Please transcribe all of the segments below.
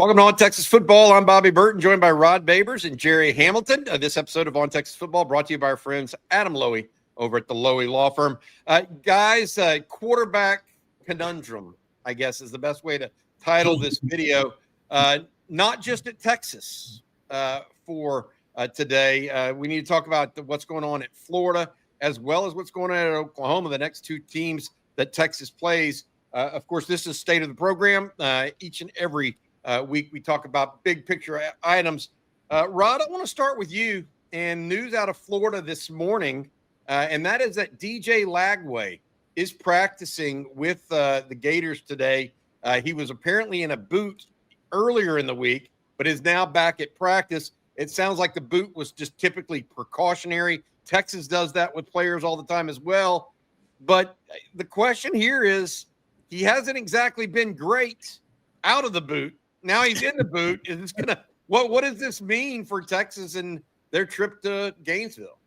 Welcome to On Texas Football. I'm Bobby Burton, joined by Rod Babers and Gerry Hamilton. This episode of On Texas Football brought to you by our friends Adam Loey over at the Loey Law Firm. Guys, quarterback conundrum, I guess, is the best way to title this video. Not just at Texas for today. We need to talk about what's going on at Florida as well as what's going on at Oklahoma, the next two teams that Texas plays. Of course, this is state of the program. Each and every week we talk about big picture items. Rod, I want to start with you and news out of Florida this morning, and that is that DJ Lagway is practicing with the Gators today. He was apparently in a boot earlier in the week, but is now back at practice. It sounds like the boot was just typically precautionary. Texas does that with players all the time as well. But the question here is, he hasn't exactly been great out of the boot. Now he's in the boot. Is this gonna what does this mean for Texas and their trip to Gainesville?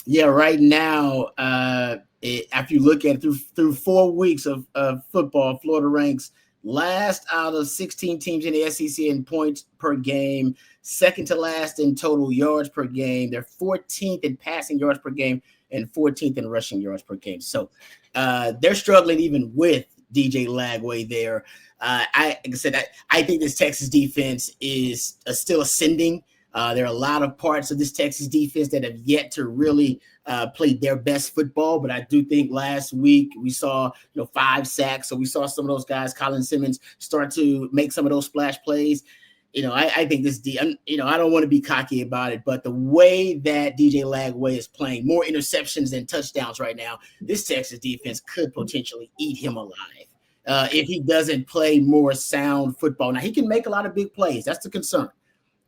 Yeah, right now, after you look at it through 4 weeks of football, Florida ranks last out of 16 teams in the SEC in points per game, second to last in total yards per game. They're 14th in passing yards per game and 14th in rushing yards per game. So they're struggling even with DJ Lagway there. Like I said, I think this Texas defense is still ascending. There are a lot of parts of this Texas defense that have yet to really play their best football. But I do think last week we saw 5 sacks. So we saw some of those guys, Colin Simmons, start to make some of those splash plays. I think this I don't want to be cocky about it, but the way that DJ Lagway is playing, more interceptions than touchdowns right now, this Texas defense could potentially eat him alive if he doesn't play more sound football. Now, he can make a lot of big plays. That's the concern,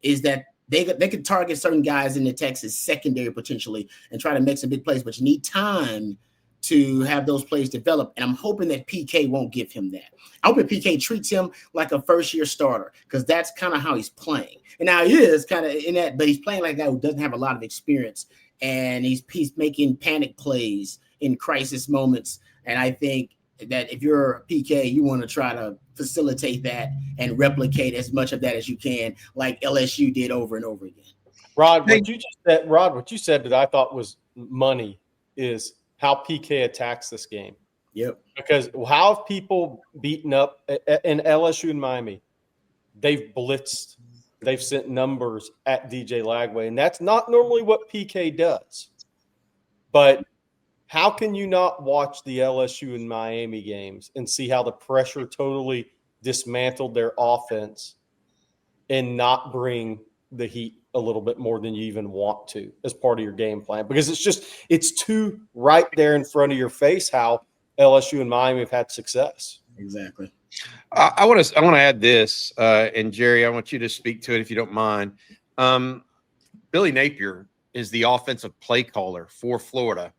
is that they could target certain guys in the Texas secondary potentially and try to make some big plays, but you need time to have those plays develop. And I'm hoping that PK won't give him that. I hope that PK treats him like a first-year starter, because that's kind of how he's playing. And now he is kind of in that, but he's playing like a guy who doesn't have a lot of experience, and he's making panic plays in crisis moments. And I think that if you're PK, you want to try to facilitate that and replicate as much of that as you can, like LSU did over and over again. Rod, what you said that I thought was money is how PK attacks this game. Yep. Because how have people beaten up in LSU and Miami? They've blitzed. They've sent numbers at DJ Lagway, and that's not normally what PK does. But how can you not watch the LSU and Miami games and see how the pressure totally dismantled their offense and not bring the heat a little bit more than you even want to as part of your game plan? Because it's too right there in front of your face how LSU and Miami have had success. Exactly. I want to add this, and Gerry, I want you to speak to it if you don't mind. Billy Napier is the offensive play caller for Florida,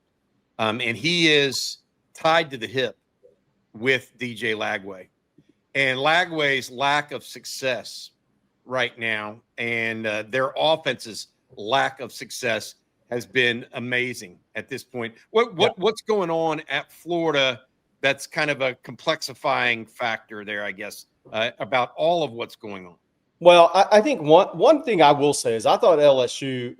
and he is tied to the hip with DJ Lagway. And Lagway's lack of success right now and their offense's lack of success has been amazing at this point. What's going on at Florida that's kind of a complexifying factor there, I guess, about all of what's going on? Well, I think one thing I will say is I thought LSU,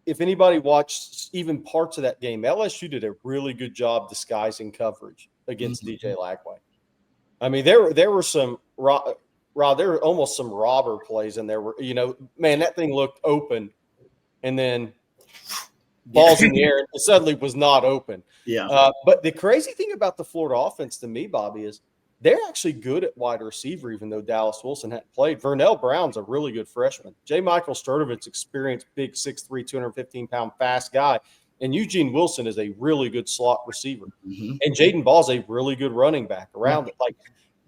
if anybody watched even parts of that game, LSU did a really good job disguising coverage against DJ Lagway. I mean, there were some Rob, there were almost some robber plays in there. Man, that thing looked open, and then balls in the air, and it suddenly was not open. Yeah. But the crazy thing about the Florida offense to me, Bobby, is they're actually good at wide receiver, even though Dallas Wilson hadn't played. Vernell Brown's a really good freshman. J. Michael Sturdivant's experienced, big 6'3", 215-pound fast guy. And Eugene Wilson is a really good slot receiver. Mm-hmm. And Jaden Ball's a really good running back around it. Like,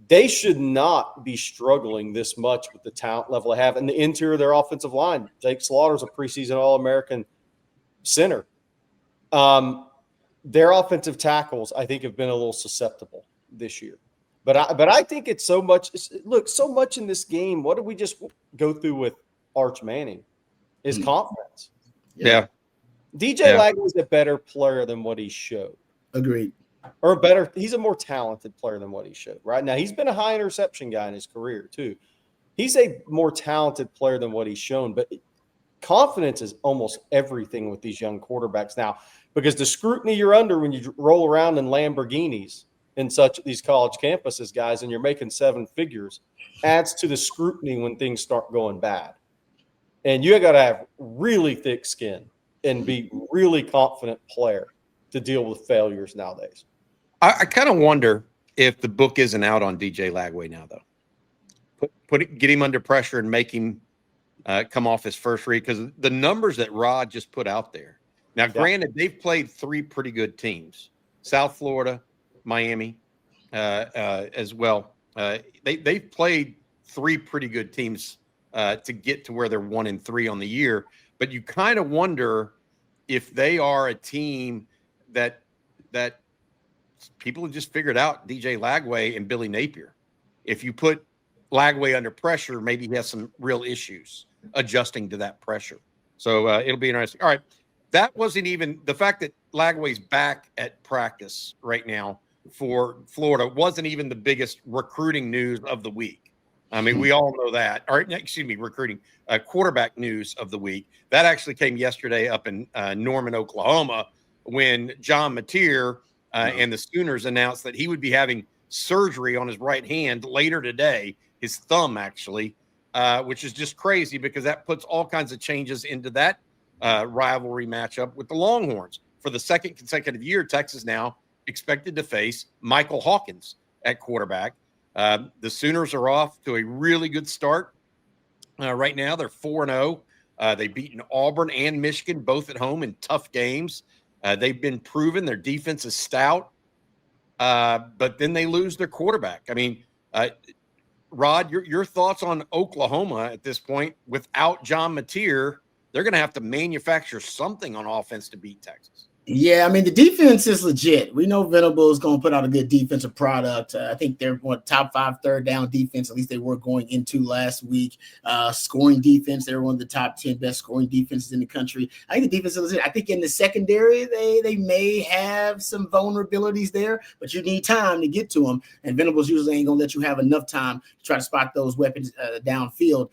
they should not be struggling this much with the talent level they have. And the interior of their offensive line, Jake Slaughter's a preseason All-American center. Their offensive tackles, I think, have been a little susceptible this year. But I think it's so much in this game. What did we just go through with Arch Manning? Is confidence. Yeah. DJ Lagway is a better player than what he showed. Agreed. He's a more talented player than what he showed. Right now, he's been a high interception guy in his career too. He's a more talented player than what he's shown, but confidence is almost everything with these young quarterbacks now, because the scrutiny you're under when you roll around in Lamborghinis in these college campuses, guys, and you're making seven figures, adds to the scrutiny when things start going bad. And you got to have really thick skin and be really confident player to deal with failures nowadays. I kind of wonder if the book isn't out on DJ Lagway now, though. Get him under pressure and make him come off his first read, because the numbers that Rod just put out there. Now, granted, they've played three pretty good teams: South Florida, Miami, as well. They've played three pretty good teams to get to where they're 1-3 on the year. But you kind of wonder if they are a team that people have just figured out DJ Lagway and Billy Napier. If you put Lagway under pressure, maybe he has some real issues adjusting to that pressure. So it'll be interesting. All right. That wasn't even the fact that Lagway's back at practice right now for Florida wasn't even the biggest recruiting news of the week. I mean, we all know that. Or excuse me, recruiting quarterback news of the week. That actually came yesterday up in Norman, Oklahoma, when John Mateer and the Sooners announced that he would be having surgery on his right hand later today, his thumb actually, which is just crazy because that puts all kinds of changes into that rivalry matchup with the Longhorns. For the second consecutive year, Texas now expected to face Michael Hawkins at quarterback. The Sooners are off to a really good start. Right now, they're 4-0. They've beaten Auburn and Michigan, both at home in tough games. They've been proven their defense is stout, but then they lose their quarterback. I mean, Rod, your thoughts on Oklahoma at this point? Without John Mateer, they're going to have to manufacture something on offense to beat Texas. Yeah, I mean, the defense is legit. We know Venable is going to put out a good defensive product. I think they're top 5 third down defense. At least they were going into last week. Scoring defense, they're one of the top 10 best scoring defenses in the country. I think the defense is legit. I think in the secondary, they may have some vulnerabilities there, but you need time to get to them. And Venables usually ain't going to let you have enough time to try to spot those weapons downfield.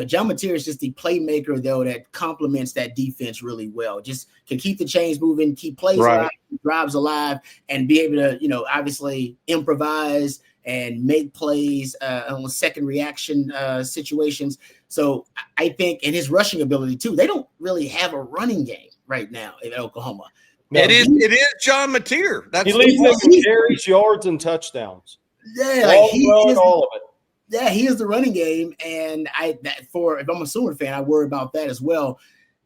John Mateer is just the playmaker, though, that complements that defense really well. Just can keep the chains moving, keep plays alive, drives alive, and be able to, obviously improvise and make plays on second reaction situations. So I think, and his rushing ability too. They don't really have a running game right now in Oklahoma. Now, it is John Mateer. He leads them in carries, yards, and touchdowns. Yeah, all of it. Yeah, he is the running game, and if I'm a Sooner fan, I worry about that as well.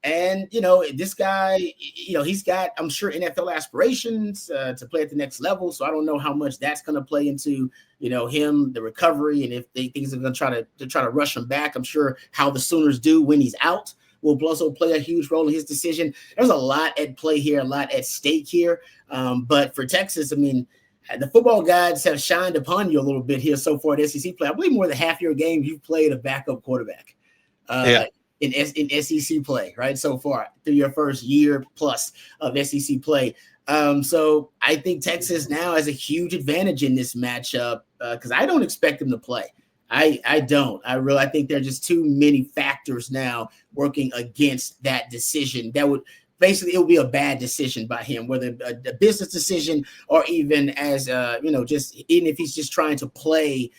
And this guy, he's got, I'm sure, NFL aspirations to play at the next level. So I don't know how much that's going to play into him, the recovery, and if they think they're going to try to rush him back. I'm sure how the Sooners do when he's out will also play a huge role in his decision. There's a lot at play here, a lot at stake here. But for Texas, I mean, the football gods have shined upon you a little bit here so far in SEC play. I believe more than half your game you've played a backup quarterback in SEC play, right, so far through your first year plus of SEC play. So I think Texas now has a huge advantage in this matchup because I don't expect them to play. I don't. I think there are just too many factors now working against that decision. That would basically, it would be a bad decision by him, whether a business decision or even as, even if he's just trying to play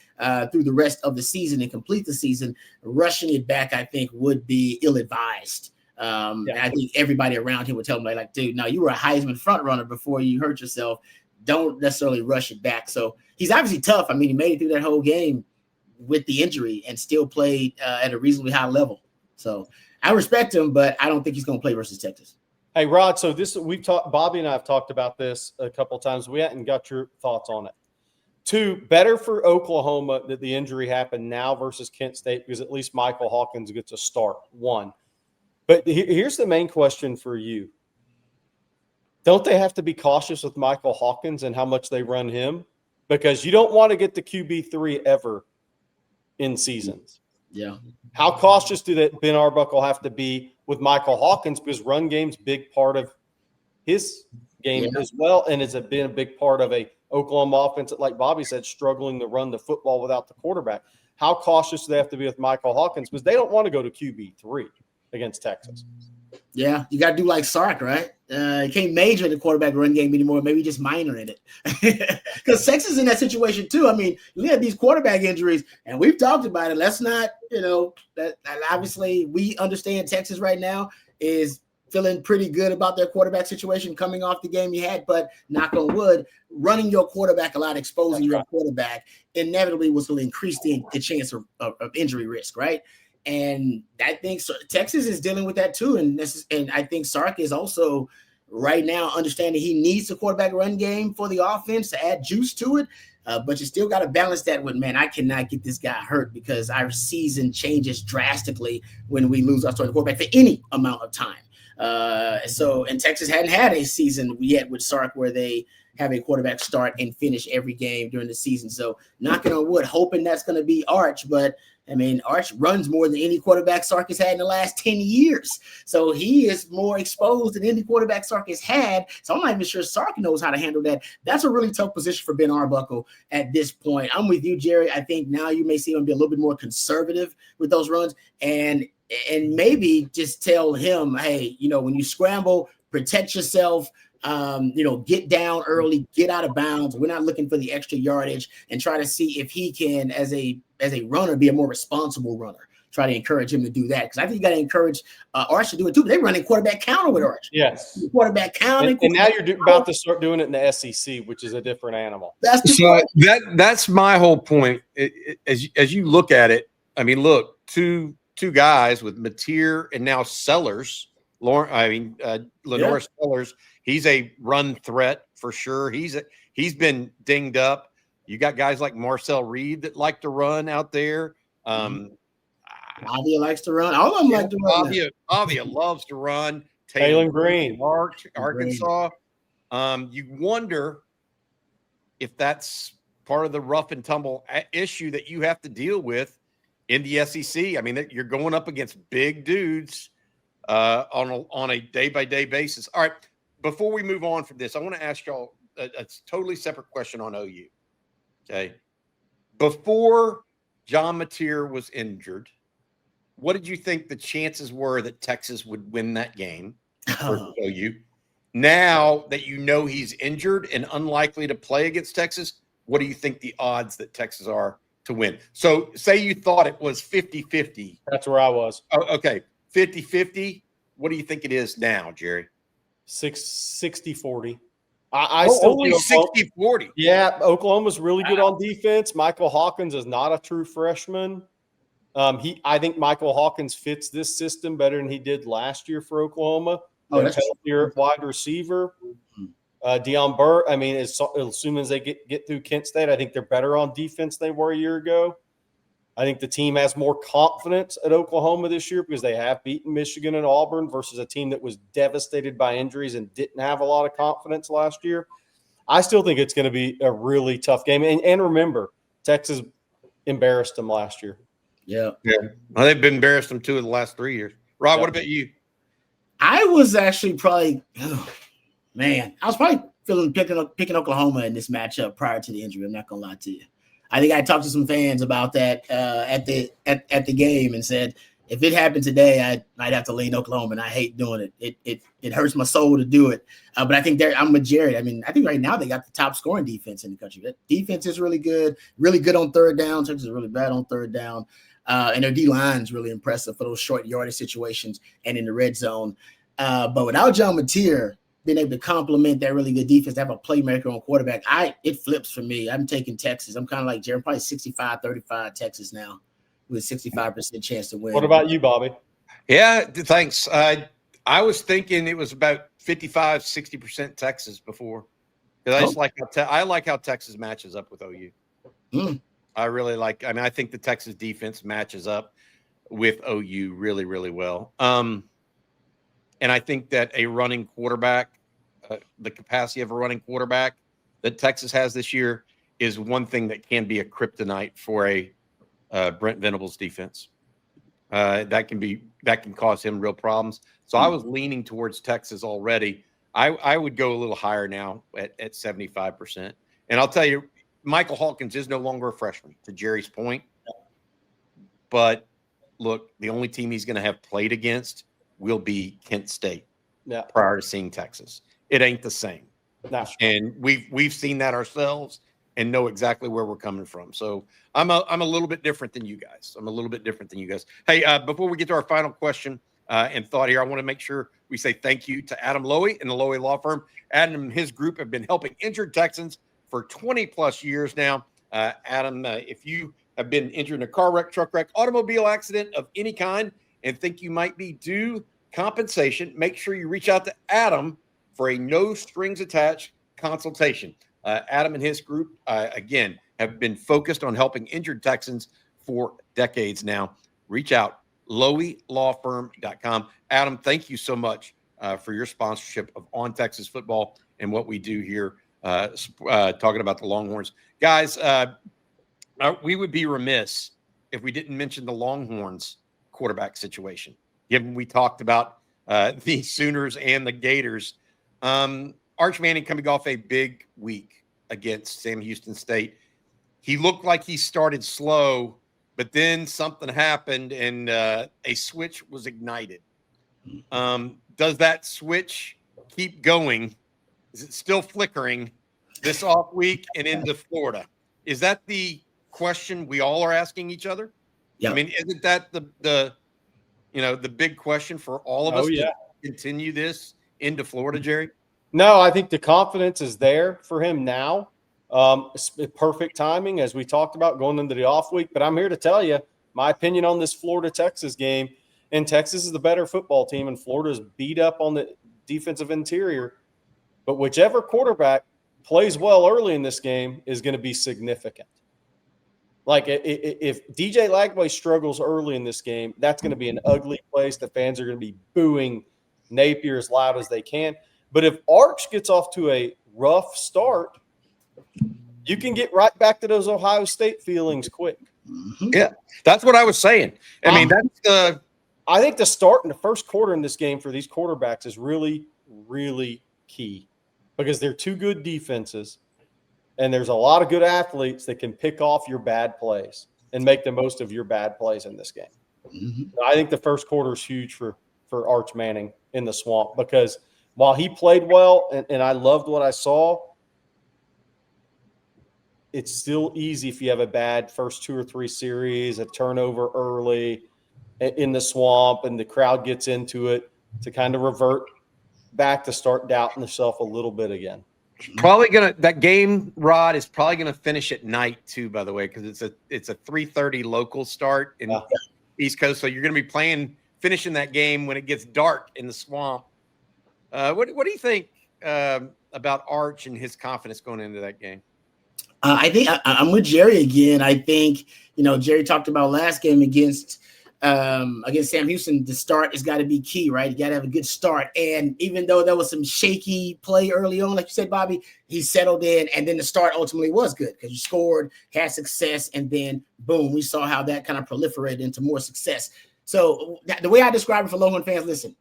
through the rest of the season and complete the season, rushing it back, I think, would be ill-advised. I think everybody around him would tell him, like, dude, no, you were a Heisman front runner before you hurt yourself. Don't necessarily rush it back. So he's obviously tough. I mean, he made it through that whole game with the injury and still played at a reasonably high level. So I respect him, but I don't think he's going to play versus Texas. Hey, Rod, so Bobby and I have talked about this a couple of times. We hadn't got your thoughts on it. 2, better for Oklahoma that the injury happened now versus Kent State because at least Michael Hawkins gets a start, 1. But here's the main question for you. Don't they have to be cautious with Michael Hawkins and how much they run him? Because you don't want to get the QB3 ever in seasons. Yeah. How cautious do that Ben Arbuckle have to be with Michael Hawkins because run game's big part of his game as well, and it's been a big part of a Oklahoma offense that, like Bobby said, struggling to run the football without the quarterback. how cautious do they have to be with Michael Hawkins? Because they don't want to go to QB3 against Texas. Yeah, you got to do like Sark, right? You can't major in the quarterback run game anymore. Maybe just minor in it. Because Texas is in that situation too. I mean, you have these quarterback injuries, and we've talked about it. Let's not, that obviously we understand Texas right now is feeling pretty good about their quarterback situation coming off the game you had. But knock on wood, running your quarterback a lot, exposing your quarterback inevitably was going to increase the chance of injury risk, right? And I think Texas is dealing with that too. And I think Sark is also right now understanding he needs the quarterback run game for the offense to add juice to it. But you still got to balance that with, man, I cannot get this guy hurt because our season changes drastically when we lose our starting quarterback for any amount of time. And Texas hadn't had a season yet with Sark where they have a quarterback start and finish every game during the season. So knocking on wood, hoping that's going to be Arch, but I mean, Arch runs more than any quarterback Sark has had in the last 10 years. So he is more exposed than any quarterback Sark has had. So I'm not even sure Sark knows how to handle that. That's a really tough position for Ben Arbuckle at this point. I'm with you, Gerry. I think now you may see him be a little bit more conservative with those runs and maybe just tell him, hey, when you scramble, protect yourself. Get down early, get out of bounds. We're not looking for the extra yardage, and try to see if he can, as a runner, be a more responsible runner. Try to encourage him to do that because I think you got to encourage Arch to do it too. But they're running quarterback counter with Arch. Yes, quarterback counter. And now you're about to start doing it in the SEC, which is a different animal. That's my whole point. As you look at it, I mean, look, two guys with Mateer and now Sellers. Lenore Sellers. He's a run threat for sure. He's been dinged up. You got guys like Marcel Reed that like to run out there. Avia likes to run. All of them like to run. Avia loves to run. Taylor Green, Arkansas. You wonder if that's part of the rough and tumble issue that you have to deal with in the SEC. I mean, you're going up against big dudes on a day-by-day basis. All right. Before we move on from this, I want to ask y'all a totally separate question on OU. Okay. Before John Mateer was injured, what did you think the chances were that Texas would win that game versus OU? Now that he's injured and unlikely to play against Texas, what do you think the odds that Texas are to win? So say you thought it was 50-50. That's where I was. Oh, okay. 50-50. What do you think it is now, Gerry? 60-40. I still only 60-40. Yeah, Oklahoma's really good on defense. Michael Hawkins is not a true freshman. I think Michael Hawkins fits this system better than he did last year for Oklahoma. That's healthier wide receiver. Deion Burr, I mean, as soon as they get through Kent State, I think they're better on defense than they were a year ago. I think the team has more confidence at Oklahoma this year because they have beaten Michigan and Auburn versus a team that was devastated by injuries and didn't have a lot of confidence last year. I still think it's going to be a really tough game. And remember, Texas embarrassed them last year. Yeah. Well, they've been embarrassed them 2 of the last 3 years. Rob, What about you? I was actually probably, I was probably picking Oklahoma in this matchup prior to the injury. I'm not going to lie to you. I think I talked to some fans about that at the game and said, if it happened today, I might have to lean Oklahoma, and I hate doing it. It hurts my soul to do it. But I think I'm with Gerry. I mean, I think right now they got the top scoring defense in the country. That defense is really good on third down. Texas is really bad on third down. And their D-line is really impressive for those short yardage situations and in the red zone. But without John Mateer being able to complement that really good defense, to have a playmaker on quarterback, it flips for me. I'm taking Texas. I'm kind of like Gerry, probably 65-35 Texas now with a 65% chance to win. What about you, Bobby? Yeah, thanks. I was thinking it was about 55-60% Texas before. Because I just like how Texas matches up with OU. I really like. I mean, I think the Texas defense matches up with OU really, really well. And I think that a running quarterback, the capacity of a running quarterback that Texas has this year, is one thing that can be a kryptonite for a Brent Venables defense. That can cause him real problems. So I was leaning towards Texas already. I would go a little higher now at 75%. And I'll tell you, Michael Hawkins is no longer a freshman, to Jerry's point. But look, the only team he's going to have played against will be Kent State prior to seeing Texas. It ain't the same. No. And we've seen that ourselves and know exactly where we're coming from. So I'm a little bit different than you guys. Hey, before we get to our final question and thought here, I want to make sure we say thank you to Adam Loey and the Loey Law Firm. Adam and his group have been helping injured Texans for 20 plus years now. Adam, if you have been injured in a car wreck, truck wreck, automobile accident of any kind, and think you might be due compensation, make sure you reach out to Adam for a no strings attached consultation. Adam and his group, again, have been focused on helping injured Texans for decades now. Reach out, loweylawfirm.com. Adam, thank you so much for your sponsorship of On Texas Football and what we do here, talking about the Longhorns. Guys, we would be remiss if we didn't mention the Longhorns quarterback situation, given we talked about the Sooners and the Gators. Arch Manning coming off a big week against Sam Houston State. He looked like he started slow, but then something happened and a switch was ignited. Does that switch keep going? Is it still flickering this off week and into Florida? Is that the question we all are asking each other? Yeah. I mean, isn't that the big question for all of us to continue this into Florida, Gerry? No, I think the confidence is there for him now. It's perfect timing, as we talked about, going into the off week. But I'm here to tell you my opinion on this Florida-Texas game. And Texas is the better football team, and Florida's beat up on the defensive interior. But whichever quarterback plays well early in this game is going to be significant. Like, if DJ Lagway struggles early in this game, that's going to be an ugly place. The fans are going to be booing Napier as loud as they can. But if Arch gets off to a rough start, you can get right back to those Ohio State feelings quick. Yeah, that's what I was saying. I mean, I think the start in the first quarter in this game for these quarterbacks is really, really key because they're two good defenses, and there's a lot of good athletes that can pick off your bad plays and make the most of your bad plays in this game. I think the first quarter is huge for Arch Manning in the Swamp because while he played well and I loved what I saw, it's still easy if you have a bad first 2 or 3 series, a turnover early in the Swamp, and the crowd gets into it to kind of revert back to start doubting yourself a little bit again. That game, Rod, is probably gonna finish at night too, by the way, because it's a 3:30 local start in East Coast. So you're gonna be finishing that game when it gets dark in the Swamp. What do you think about Arch and his confidence going into that game? I think I'm with Gerry again. I think, Gerry talked about last game against Sam Houston. The start has got to be key, right? You got to have a good start. And even though there was some shaky play early on, like you said, Bobby, he settled in, and then the start ultimately was good because you scored, had success, and then boom, we saw how that kind of proliferated into more success. So the way I describe it for Longhorn fans, listen,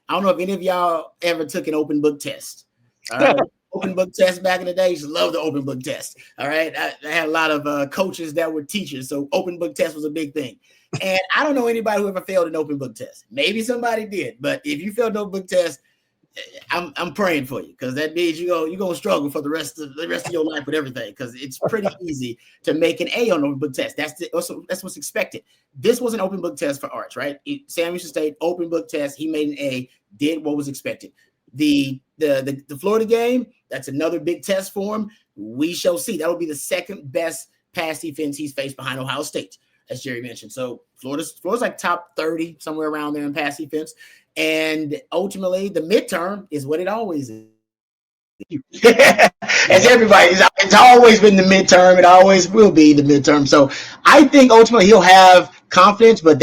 I don't know if any of y'all ever took an open book test. All right. Open book test back in the day. I used to love the open book test. All right. I had a lot of coaches that were teachers. So open book test was a big thing. And I don't know anybody who ever failed an open book test. Maybe somebody did. But if you failed an open book test, I'm praying for you because that means you're going to struggle for the rest of your life with everything because it's pretty easy to make an A on an open book test. That's what's expected. This was an open book test for Arch, right? Sam Houston State, open book test. He made an A, did what was expected. The Florida game, that's another big test for him. We shall see. That will be the second best pass defense he's faced behind Ohio State, as Gerry mentioned. So Florida's like top 30, somewhere around there in pass defense. And ultimately, the midterm is what it always is. As everybody, it's always been the midterm. It always will be the midterm. So I think ultimately he'll have confidence, but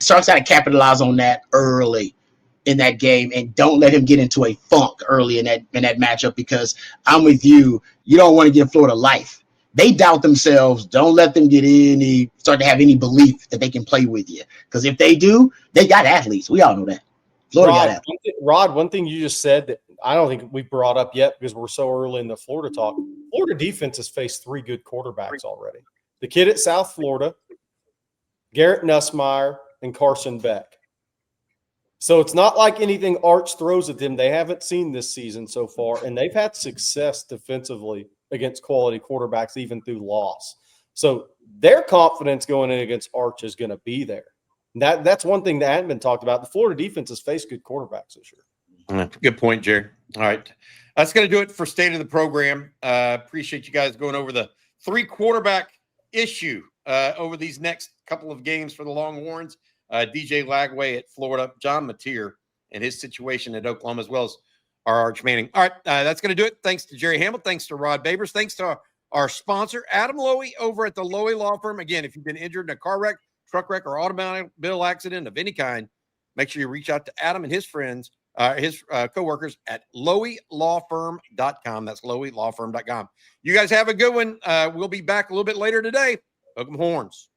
Starks got to capitalize on that early in that game and don't let him get into a funk early in that matchup because I'm with you. You don't want to give Florida life. They doubt themselves. Don't let them start to have any belief that they can play with you. Because if they do, they got athletes. We all know that. Florida got athletes. Rod, one thing you just said that I don't think we brought up yet because we're so early in the Florida talk. Florida defense has faced 3 good quarterbacks already. The kid at South Florida, Garrett Nussmeier, and Carson Beck. So it's not like anything Arch throws at them they haven't seen this season so far, and they've had success defensively against quality quarterbacks even through loss. So their confidence going in against Arch is going to be there. That's one thing that hadn't been talked about. The Florida defense has faced good quarterbacks this year. Good point, Gerry. All right. That's going to do it for State of the Program. Appreciate you guys going over the 3 quarterback issue over these next couple of games for the Longhorns. DJ Lagway at Florida, John Mateer and his situation at Oklahoma, as well as our Arch Manning. All right, that's going to do it. Thanks to Gerry Hamilton. Thanks to Rod Babers. Thanks to our sponsor, Adam Loey, over at the Loey Law Firm. Again, if you've been injured in a car wreck, truck wreck, or automobile accident of any kind, make sure you reach out to Adam and his friends, his coworkers at loweylawfirm.com. That's loweylawfirm.com. You guys have a good one. We'll be back a little bit later today. Welcome Horns.